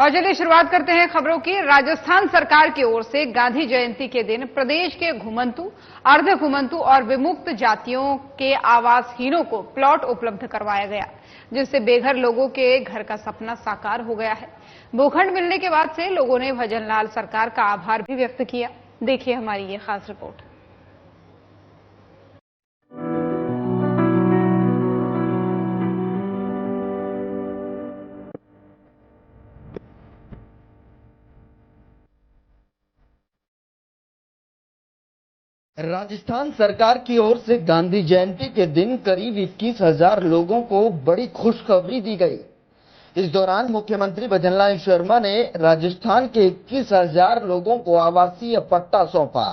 और चलिए शुरुआत करते हैं खबरों की। राजस्थान सरकार की ओर से गांधी जयंती के दिन प्रदेश के घुमंतु, अर्ध घुमंतु और विमुक्त जातियों के आवासहीनों को प्लॉट उपलब्ध करवाया गया, जिससे बेघर लोगों के घर का सपना साकार हो गया है। भूखंड मिलने के बाद से लोगों ने भजनलाल सरकार का आभार भी व्यक्त किया। देखिए हमारी ये खास रिपोर्ट। राजस्थान सरकार की ओर से गांधी जयंती के दिन करीब 21,000 लोगों को बड़ी खुशखबरी दी गई। इस दौरान मुख्यमंत्री भजनलाल शर्मा ने राजस्थान के 21,000 लोगों को आवासीय पट्टा सौंपा।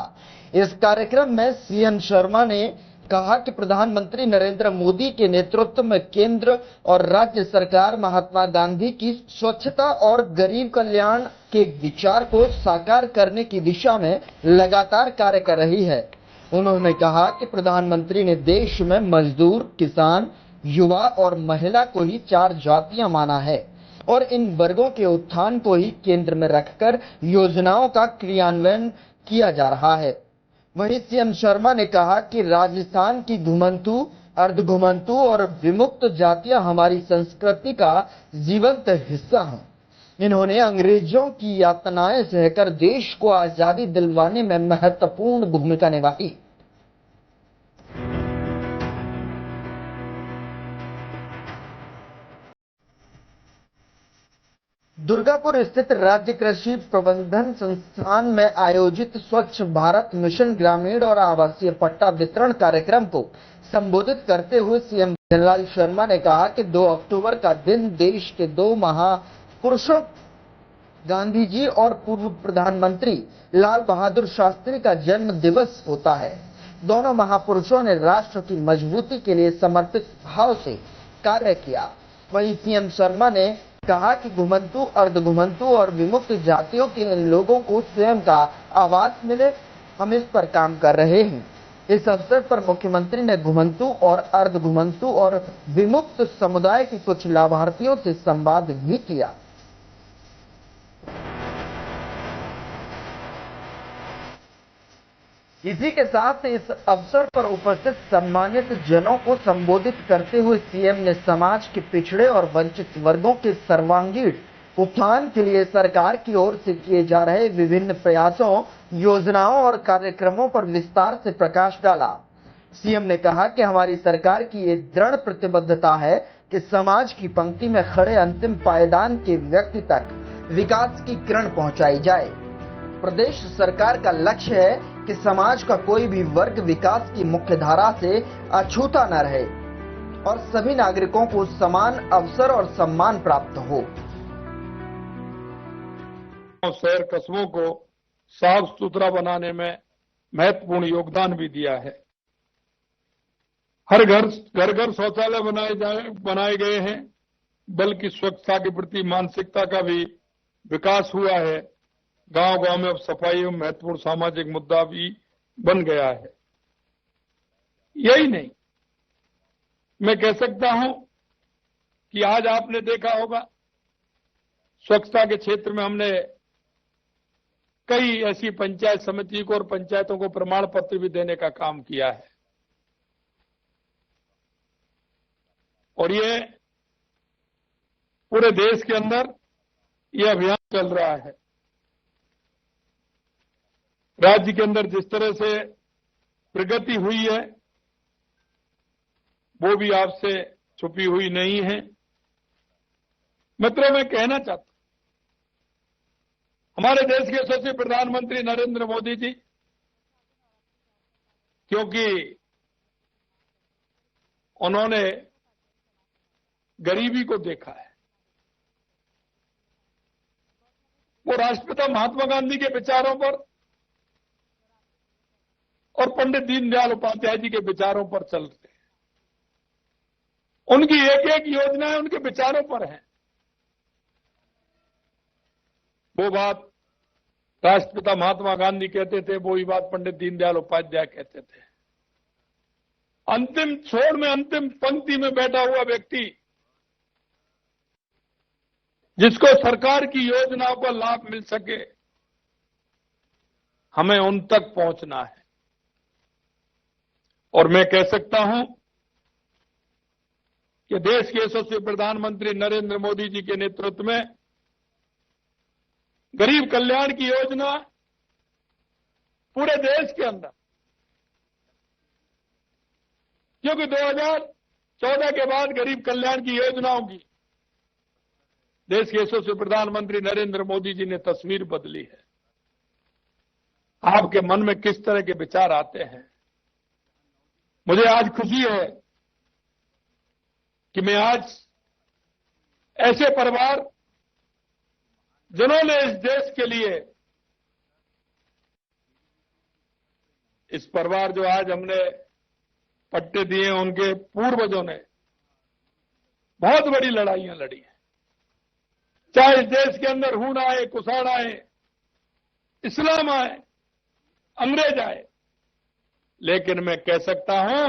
इस कार्यक्रम में सीएम शर्मा ने कहा कि प्रधानमंत्री नरेंद्र मोदी के नेतृत्व में केंद्र और राज्य सरकार महात्मा गांधी की स्वच्छता और गरीब कल्याण के विचार को साकार करने की दिशा में लगातार कार्य कर रही है। उन्होंने कहा कि प्रधानमंत्री ने देश में मजदूर, किसान, युवा और महिला को ही 4 जातियां माना है और इन वर्गों के उत्थान को ही केंद्र में रखकर योजनाओं का क्रियान्वयन किया जा रहा है। वहीं सीएम शर्मा ने कहा कि राजस्थान की घुमंतु, अर्ध घुमंतु और विमुक्त जातियां हमारी संस्कृति का जीवंत हिस्सा हैं। इन्होंने अंग्रेजों की यातनाएं सहकर देश को आजादी दिलवाने में महत्वपूर्ण भूमिका निभाई। दुर्गापुर स्थित राज्य कृषि प्रबंधन संस्थान में आयोजित स्वच्छ भारत मिशन ग्रामीण और आवासीय पट्टा वितरण कार्यक्रम को संबोधित करते हुए सीएम भजनलाल शर्मा ने कहा कि 2 अक्टूबर का दिन देश के 2 महापुरुषों गांधी जी और पूर्व प्रधानमंत्री लाल बहादुर शास्त्री का जन्म दिवस होता है। दोनों महापुरुषों ने राष्ट्र की मजबूती के लिए समर्पित भाव से कार्य किया। वहीं सीएम शर्मा ने कहा कि घुमंतु, अर्ध घुमंतु और विमुक्त जातियों के लोगों को स्वयं का आवास मिले, हम इस पर काम कर रहे हैं। इस अवसर पर मुख्यमंत्री ने घुमंतु और अर्ध घुमंतु और विमुक्त समुदाय के कुछ लाभार्थियों से संवाद भी किया। इसी के साथ इस अवसर पर उपस्थित सम्मानित जनों को संबोधित करते हुए सीएम ने समाज के पिछड़े और वंचित वर्गों के सर्वांगीण उत्थान के लिए सरकार की ओर से किए जा रहे विभिन्न प्रयासों, योजनाओं और कार्यक्रमों पर विस्तार से प्रकाश डाला। सीएम ने कहा कि हमारी सरकार की ये दृढ़ प्रतिबद्धता है कि समाज की पंक्ति में खड़े अंतिम पायदान के व्यक्ति तक विकास की किरण पहुंचाई जाए। प्रदेश सरकार का लक्ष्य है कि समाज का कोई भी वर्ग विकास की मुख्य धारा से अछूता न रहे और सभी नागरिकों को समान अवसर और सम्मान प्राप्त हो। शहर कस्बों को साफ सुथरा बनाने में महत्वपूर्ण योगदान भी दिया है। हर घर शौचालय बनाए गए हैं, बल्कि स्वच्छता के प्रति मानसिकता का भी विकास हुआ है। गांव-गांव में अब सफाई एवं महत्वपूर्ण सामाजिक मुद्दा भी बन गया है। यही नहीं, मैं कह सकता हूं कि आज आपने देखा होगा स्वच्छता के क्षेत्र में हमने कई ऐसी पंचायत समिति को और पंचायतों को प्रमाण पत्र भी देने का काम किया है और ये पूरे देश के अंदर ये अभियान चल रहा है। राज्य के अंदर जिस तरह से प्रगति हुई है वो भी आपसे छुपी हुई नहीं है। मतलब मैं कहना चाहता हूं, हमारे देश के यशस्वी प्रधानमंत्री नरेंद्र मोदी जी, क्योंकि उन्होंने गरीबी को देखा है, वो राष्ट्रपिता महात्मा गांधी के विचारों पर और पंडित दीनदयाल उपाध्याय जी के विचारों पर चल रहे हैं। उनकी एक एक योजनाएं उनके विचारों पर है। वो बात राष्ट्रपिता महात्मा गांधी कहते थे, वो ही बात पंडित दीनदयाल उपाध्याय कहते थे। अंतिम छोर में, अंतिम पंक्ति में बैठा हुआ व्यक्ति जिसको सरकार की योजनाओं का लाभ मिल सके, हमें उन तक पहुंचना है। और मैं कह सकता हूं कि देश के यशस्वी प्रधानमंत्री नरेंद्र मोदी जी के नेतृत्व में गरीब कल्याण की योजना पूरे देश के अंदर, क्योंकि 2014 के बाद गरीब कल्याण की योजनाओं की देश के यशस्वी प्रधानमंत्री नरेंद्र मोदी जी ने तस्वीर बदली है। आपके मन में किस तरह के विचार आते हैं? मुझे आज खुशी है कि मैं आज ऐसे परिवार जिन्होंने इस देश के लिए, इस परिवार जो आज हमने पट्टे दिए, उनके पूर्वजों ने बहुत बड़ी लड़ाइयां लड़ी हैं। चाहे इस देश के अंदर हूण आए, कुषाण आए, इस्लाम आए, अंग्रेज आए, लेकिन मैं कह सकता हूं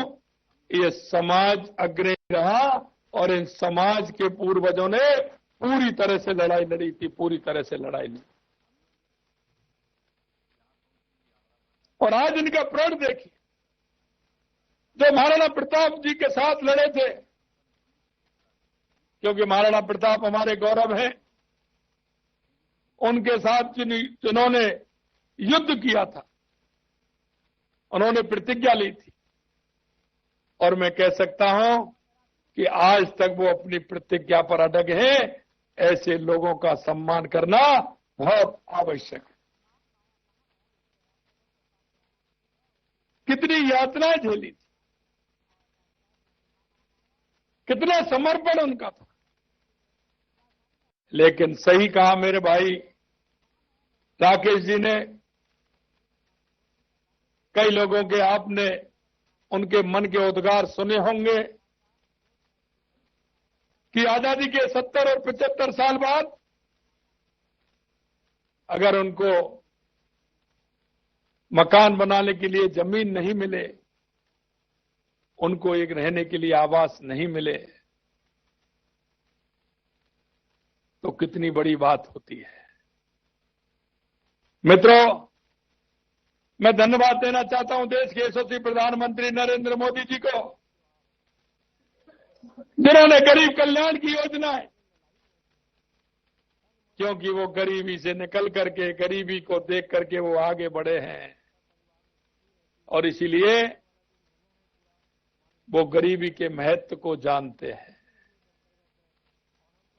ये समाज अग्रणी रहा और इन समाज के पूर्वजों ने पूरी तरह से लड़ाई लड़ी थी, पूरी तरह से लड़ाई लड़ी। और आज इनका प्रण देखिए, जो महाराणा प्रताप जी के साथ लड़े थे, क्योंकि महाराणा प्रताप हमारे गौरव हैं, उनके साथ जिन्होंने युद्ध किया था, उन्होंने प्रतिज्ञा ली थी, और मैं कह सकता हूं कि आज तक वो अपनी प्रतिज्ञा पर अटक हैं। ऐसे लोगों का सम्मान करना बहुत आवश्यक है। कितनी यातनाएं झेली थी, कितना समर्पण उनका था, लेकिन सही कहा मेरे भाई राकेश जी ने, कई लोगों के आपने उनके मन के उद्गार सुने होंगे कि आजादी के 70 और 75 साल बाद अगर उनको मकान बनाने के लिए जमीन नहीं मिले, उनको एक रहने के लिए आवास नहीं मिले, तो कितनी बड़ी बात होती है। मित्रों, मैं धन्यवाद देना चाहता हूं देश के यशस्वी प्रधानमंत्री नरेंद्र मोदी जी को, जिन्होंने गरीब कल्याण की योजनाएं, क्योंकि वो गरीबी से निकल करके, गरीबी को देख करके वो आगे बढ़े हैं, और इसीलिए वो गरीबी के महत्व को जानते हैं।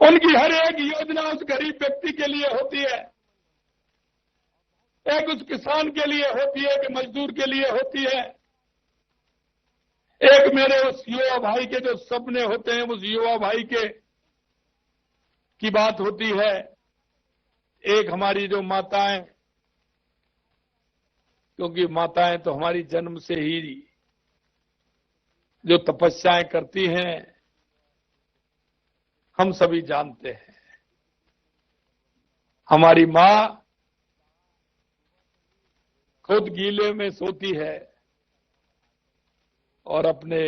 उनकी हर एक योजना उस गरीब व्यक्ति के लिए होती है, एक उस किसान के लिए होती है, एक मजदूर के लिए होती है, एक मेरे उस युवा भाई के जो सपने होते हैं, उस युवा भाई के की बात होती है, एक हमारी जो माताएं, क्योंकि माताएं तो हमारी जन्म से ही जो तपस्याएं करती हैं हम सभी जानते हैं। हमारी मां खुद गीले में सोती है और अपने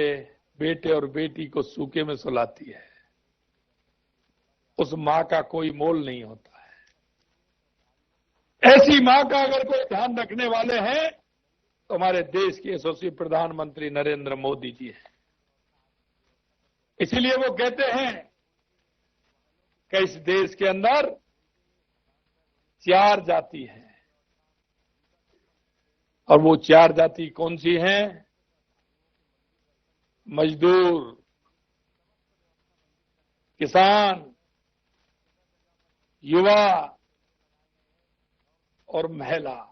बेटे और बेटी को सूखे में सुलाती है। उस मां का कोई मोल नहीं होता है। ऐसी मां का अगर कोई ध्यान रखने वाले हैं तो हमारे देश के यशस्वी प्रधानमंत्री नरेंद्र मोदी जी हैं। इसीलिए वो कहते हैं कि इस देश के अंदर 4 जाति हैं, और वो 4 जाति कौन सी हैं? मजदूर, किसान, युवा और महिला।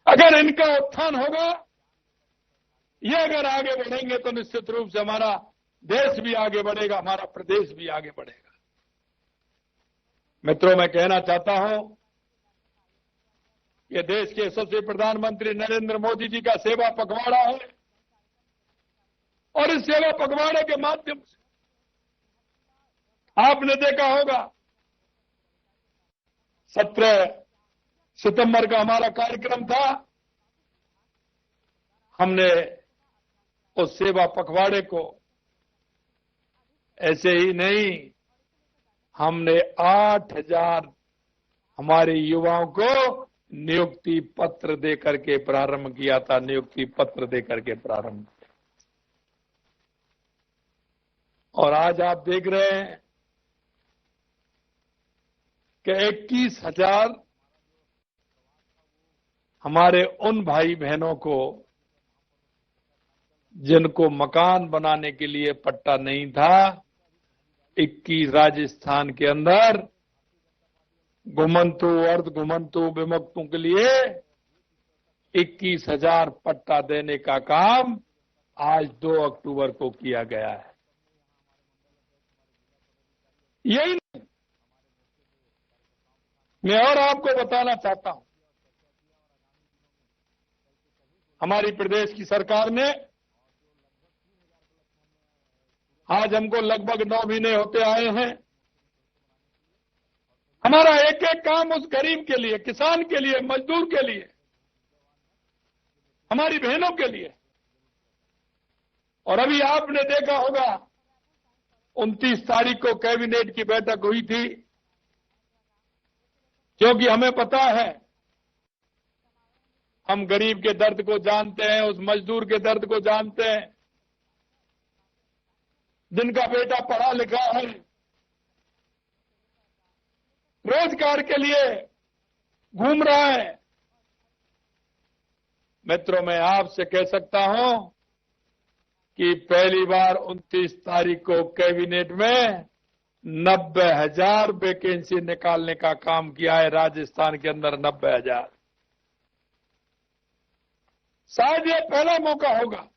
अगर इनका उत्थान होगा, ये अगर आगे बढ़ेंगे तो निश्चित रूप से हमारा देश भी आगे बढ़ेगा, हमारा प्रदेश भी आगे बढ़ेगा। मित्रों, मैं कहना चाहता हूं, ये देश के यशस्वी प्रधानमंत्री नरेंद्र मोदी जी का सेवा पखवाड़ा है, और इस सेवा पखवाड़े के माध्यम से आपने देखा होगा 17 सितंबर का हमारा कार्यक्रम था। हमने उस सेवा पखवाड़े को ऐसे ही नहीं, हमने 8,000 हमारे युवाओं को नियुक्ति पत्र दे करके प्रारंभ किया था, नियुक्ति पत्र दे करके प्रारंभ किया। और आज आप देख रहे हैं कि 21,000 हमारे उन भाई बहनों को जिनको मकान बनाने के लिए पट्टा नहीं था, 21 राजस्थान के अंदर घुमंतु, अर्ध घुमंतु, विमुक्तों के लिए 21,000 पट्टा देने का काम आज 2 अक्टूबर को किया गया है। यही नहीं, मैं और आपको बताना चाहता हूं, हमारी प्रदेश की सरकार ने आज हमको लगभग 9 महीने होते आए हैं, हमारा एक एक काम उस गरीब के लिए, किसान के लिए, मजदूर के लिए, हमारी बहनों के लिए। और अभी आपने देखा होगा 29 तारीख को कैबिनेट की बैठक हुई थी, क्योंकि हमें पता है, हम गरीब के दर्द को जानते हैं, उस मजदूर के दर्द को जानते हैं, जिनका बेटा पढ़ा लिखा है, रोजगार के लिए घूम रहा है। मित्रों, मैं आपसे कह सकता हूं कि पहली बार 29 तारीख को कैबिनेट में 90,000 वैकेंसी निकालने का काम किया है राजस्थान के अंदर। 90,000, शायद ये पहला मौका होगा,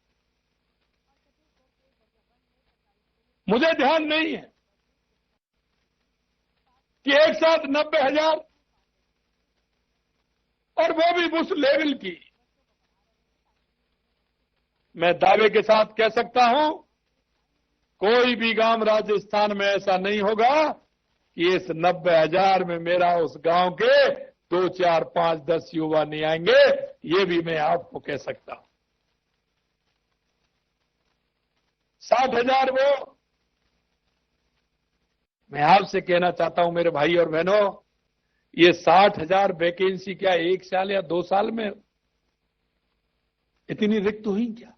मुझे ध्यान नहीं है कि एक साथ 90,000, और वो भी उस लेवल की। मैं दावे के साथ कह सकता हूं, कोई भी गांव राजस्थान में ऐसा नहीं होगा कि इस 90,000 में मेरा उस गांव के 2, 4, 5, 10 युवा नहीं आएंगे। ये भी मैं आपको कह सकता हूं। 60,000 वो, मैं आपसे कहना चाहता हूं मेरे भाई और बहनों, ये 60,000 वैकेंसी क्या 1 साल या 2 साल में इतनी रिक्त हुई क्या?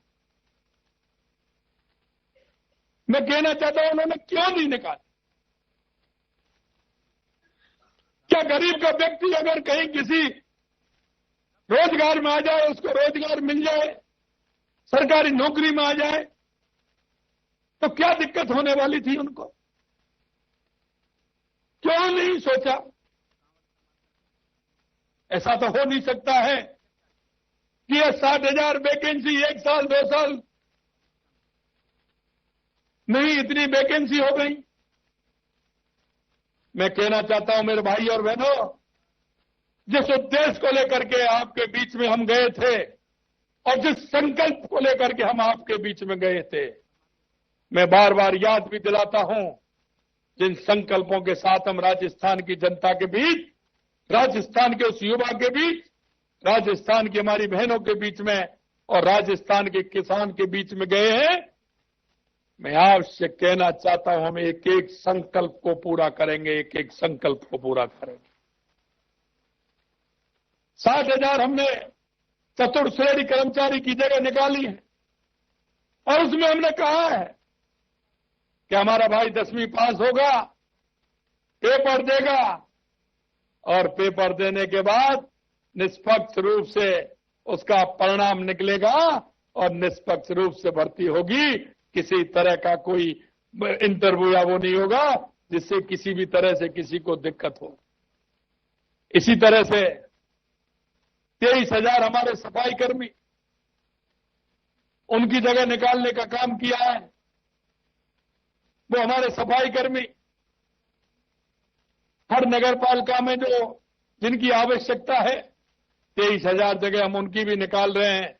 मैं कहना चाहता हूं उन्होंने क्यों नहीं निकाली? क्या गरीब का व्यक्ति अगर कहीं किसी रोजगार में आ जाए, उसको रोजगार मिल जाए, सरकारी नौकरी में आ जाए, तो क्या दिक्कत होने वाली थी उनको? क्यों नहीं सोचा? ऐसा तो हो नहीं सकता है कि ये 60,000 वैकेंसी 1 साल 2 साल नहीं इतनी वैकेंसी हो गई। मैं कहना चाहता हूं मेरे भाई और बहनों, जिस उद्देश्य को लेकर के आपके बीच में हम गए थे और जिस संकल्प को लेकर के हम आपके बीच में गए थे, मैं बार बार याद भी दिलाता हूं, जिन संकल्पों के साथ हम राजस्थान की जनता के बीच, राजस्थान के उस युवा के बीच, राजस्थान की हमारी बहनों के बीच में और राजस्थान के किसान के बीच में गए हैं, मैं आपसे कहना चाहता हूं, हम एक एक संकल्प को पूरा करेंगे, एक एक संकल्प को पूरा करेंगे। 60,000 हमने चतुर्थ श्रेणी कर्मचारी की जगह निकाली है, और उसमें हमने कहा है कि हमारा भाई 10वीं पास होगा, पेपर देगा, और पेपर देने के बाद निष्पक्ष रूप से उसका परिणाम निकलेगा और निष्पक्ष रूप से भर्ती होगी। किसी तरह का कोई इंटरव्यू या वो नहीं होगा जिससे किसी भी तरह से किसी को दिक्कत हो। इसी तरह से 23,000 हमारे सफाई कर्मी, उनकी जगह निकालने का काम किया है। वो हमारे सफाई कर्मी हर नगर पालिका में जो जिनकी आवश्यकता है, 23,000 जगह हम उनकी भी निकाल रहे हैं।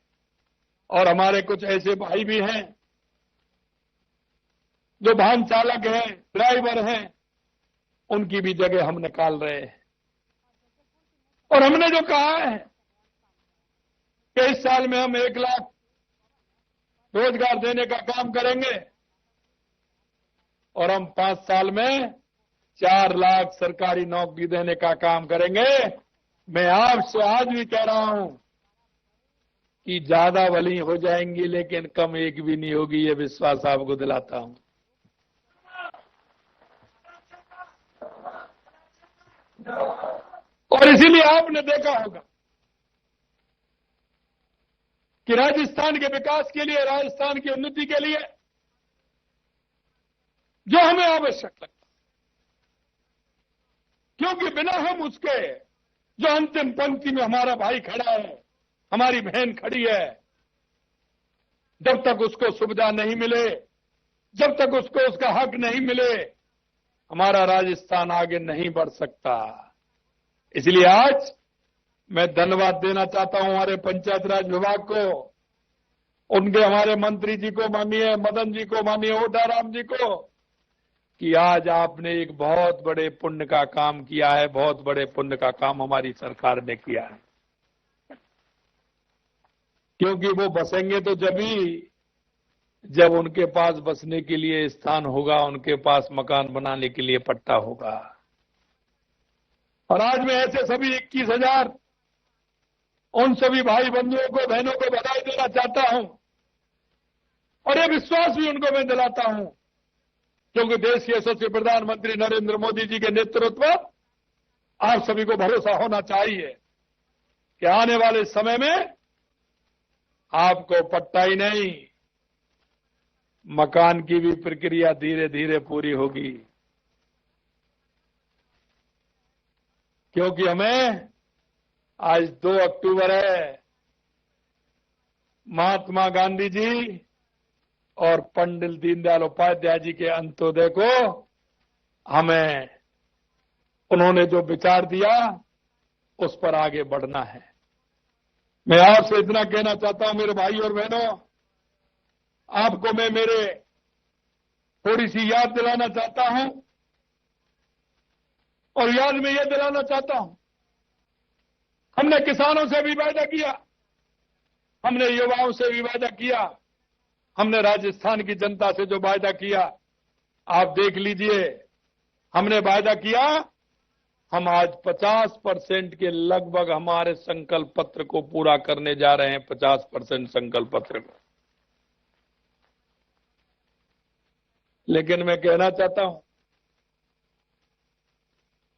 और हमारे कुछ ऐसे भाई भी हैं जो वाहन चालक हैं, ड्राइवर हैं, उनकी भी जगह हम निकाल रहे हैं। और हमने जो कहा है कि इस साल में हम 1 लाख रोजगार देने का काम करेंगे और हम 5 साल में 4 लाख सरकारी नौकरी देने का काम करेंगे। मैं आपसे आज भी कह रहा हूं कि ज्यादा भली हो जाएंगी लेकिन कम एक भी नहीं होगी, ये विश्वास आपको दिलाता हूं। और इसीलिए आपने देखा होगा कि राजस्थान के विकास के लिए, राजस्थान की उन्नति के लिए जो हमें आवश्यक लगता, क्योंकि बिना हम उसके, जो अंतिम पंक्ति में हमारा भाई खड़ा है, हमारी बहन खड़ी है, जब तक उसको सुविधा नहीं मिले, जब तक उसको उसका हक नहीं मिले, हमारा राजस्थान आगे नहीं बढ़ सकता। इसलिए आज मैं धन्यवाद देना चाहता हूं हमारे पंचायत राज विभाग को, उनके हमारे मंत्री जी को माननीय मदन जी को, माननीय ओडाराम जी को, कि आज आपने एक बहुत बड़े पुण्य का काम किया है। बहुत बड़े पुण्य का काम हमारी सरकार ने किया है, क्योंकि वो बसेंगे तो जब उनके पास बसने के लिए स्थान होगा, उनके पास मकान बनाने के लिए पट्टा होगा। और आज मैं ऐसे सभी 21,000 उन सभी भाई बंधुओं को, बहनों को बधाई देना चाहता हूं, और ये विश्वास भी उनको मैं दिलाता हूं, क्योंकि देश के यशस्वी प्रधानमंत्री नरेंद्र मोदी जी के नेतृत्व आप सभी को भरोसा होना चाहिए कि आने वाले समय में आपको पट्टा ही नहीं, मकान की भी प्रक्रिया धीरे धीरे पूरी होगी। क्योंकि हमें आज 2 अक्टूबर है, महात्मा गांधी जी और पंडित दीनदयाल उपाध्याय जी के अंत्योदय को हमें, उन्होंने जो विचार दिया उस पर आगे बढ़ना है। मैं आपसे इतना कहना चाहता हूं मेरे भाई और बहनों, आपको मैं मेरे थोड़ी सी याद दिलाना चाहता हूं, और याद में यह दिलाना चाहता हूं, हमने किसानों से भी वायदा किया, हमने युवाओं से भी वायदा किया, हमने राजस्थान की जनता से जो वायदा किया, आप देख लीजिए, हमने वायदा किया, हम आज 50% के लगभग हमारे संकल्प पत्र को पूरा करने जा रहे हैं। 50% संकल्प पत्र को। लेकिन मैं कहना चाहता हूं,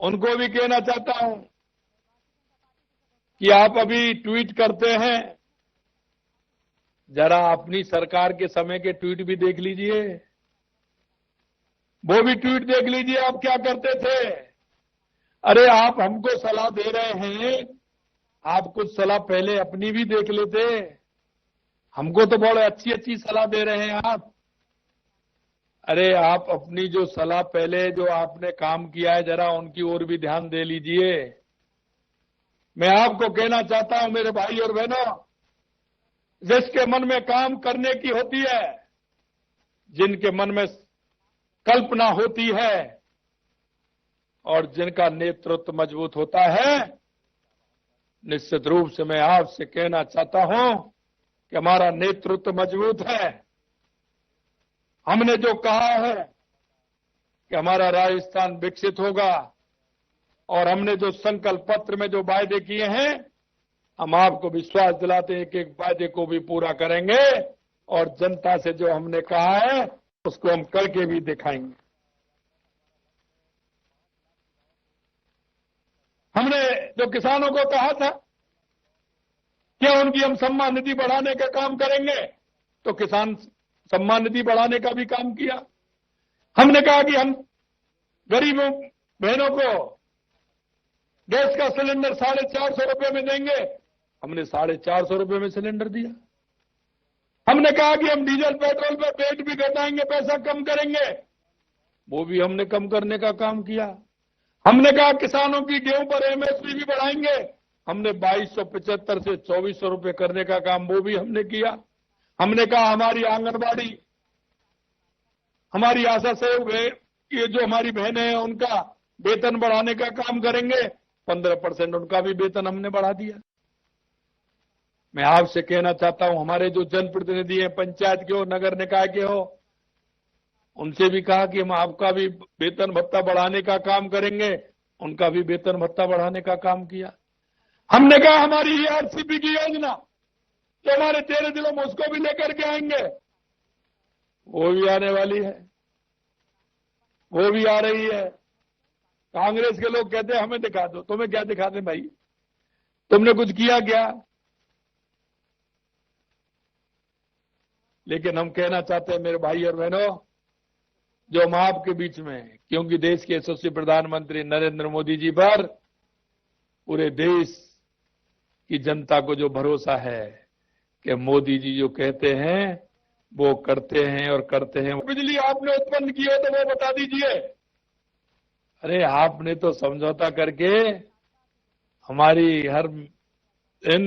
उनको भी कहना चाहता हूं कि आप अभी ट्वीट करते हैं, जरा अपनी सरकार के समय के ट्वीट भी देख लीजिए, वो भी ट्वीट देख लीजिए आप क्या करते थे। अरे आप हमको सलाह दे रहे हैं, आप कुछ सलाह पहले अपनी भी देख लेते। हमको तो बड़े अच्छी अच्छी सलाह दे रहे हैं आप। अरे आप अपनी जो सलाह पहले जो आपने काम किया है, जरा उनकी ओर भी ध्यान दे लीजिए। मैं आपको कहना चाहता हूं मेरे भाई और बहनों, जिसके मन में काम करने की होती है, जिनके मन में कल्पना होती है, और जिनका नेतृत्व मजबूत होता है, निश्चित रूप से मैं आपसे कहना चाहता हूं कि हमारा नेतृत्व मजबूत है। हमने जो कहा है कि हमारा राजस्थान विकसित होगा, और हमने जो संकल्प पत्र में जो वायदे किए हैं, हम आपको विश्वास दिलाते हैं कि एक वायदे को भी पूरा करेंगे, और जनता से जो हमने कहा है उसको हम करके भी दिखाएंगे। हमने जो किसानों को कहा था कि उनकी हम सम्मान निधि बढ़ाने का काम करेंगे, तो किसान सम्मान निधि बढ़ाने का भी काम किया। हमने कहा कि हम गरीब बहनों को गैस का सिलेंडर 450 रुपए में देंगे, हमने 450 रुपए में सिलेंडर दिया। हमने कहा कि हम डीजल पेट्रोल पर रेट भी घटाएंगे, पैसा कम करेंगे, वो भी हमने कम करने का काम किया। हमने कहा किसानों की गेहूं पर एमएसपी भी बढ़ाएंगे, हमने 2275 से 2400 रुपए करने का काम वो भी हमने किया। हमने कहा हमारी आंगनबाड़ी, हमारी आशा सहयोग है, ये जो हमारी बहनें हैं उनका वेतन बढ़ाने का काम करेंगे, 15% उनका भी वेतन हमने बढ़ा दिया। मैं आपसे कहना चाहता हूं, हमारे जो जनप्रतिनिधि हैं, पंचायत के हो, नगर निकाय के हो, उनसे भी कहा कि हम आपका भी वेतन भत्ता बढ़ाने का काम करेंगे, उनका भी वेतन भत्ता बढ़ाने का काम किया। हमने कहा हमारी ईआरसीपी की योजना जो हमारे 13 जिलों में उसको भी लेकर के आएंगे, वो भी आने वाली है, वो भी आ रही है। कांग्रेस के लोग कहते हैं हमें दिखा दो, तुम्हें क्या दिखा दें भाई, तुमने कुछ किया क्या? लेकिन हम कहना चाहते हैं मेरे भाई और बहनों, जो हम आपके बीच में हैं, क्योंकि देश के यशस्वी प्रधानमंत्री नरेंद्र मोदी जी पर पूरे देश की जनता को जो भरोसा है कि मोदी जी जो कहते हैं वो करते हैं और करते हैं। बिजली आपने उत्पन्न की हो तो वो बता दीजिए। अरे आपने तो समझौता करके हमारी हर इन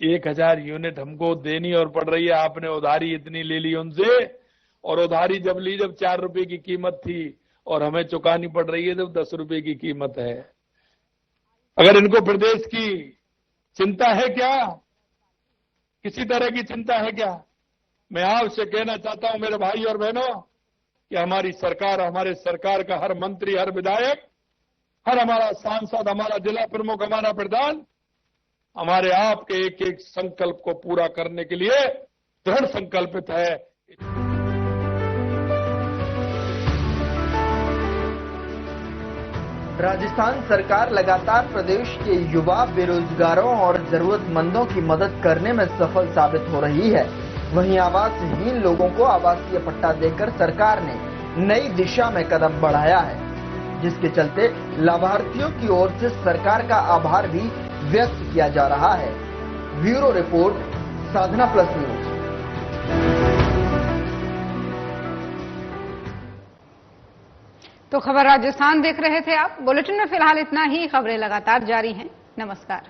1000 यूनिट हमको देनी और पड़ रही है, आपने उधारी इतनी ले ली उनसे, और उधारी जब ली जब 4 रुपए की कीमत थी और हमें चुकानी पड़ रही है जब 10 रुपए की कीमत है। अगर इनको प्रदेश की चिंता है क्या? किसी तरह की चिंता है क्या? मैं आपसे कहना चाहता हूं मेरे भाई और बहनों कि हमारी सरकार, हमारे सरकार का हर मंत्री, हर विधायक, हर हमारा सांसद, हमारा जिला प्रमुख, हमारा प्रधान हमारे आपके एक एक संकल्प को पूरा करने के लिए दृढ़ संकल्पित है। राजस्थान सरकार लगातार प्रदेश के युवा, बेरोजगारों और जरूरतमंदों की मदद करने में सफल साबित हो रही है। वहीं आवासहीन लोगों को आवासीय पट्टा देकर सरकार ने नई दिशा में कदम बढ़ाया है, जिसके चलते लाभार्थियों की ओर से सरकार का आभार भी व्यक्त किया जा रहा है। ब्यूरो रिपोर्ट, साधना प्लस न्यूज। तो खबर राजस्थान देख रहे थे आप। बुलेटिन में फिलहाल इतना ही। खबरें लगातार जारी हैं। नमस्कार।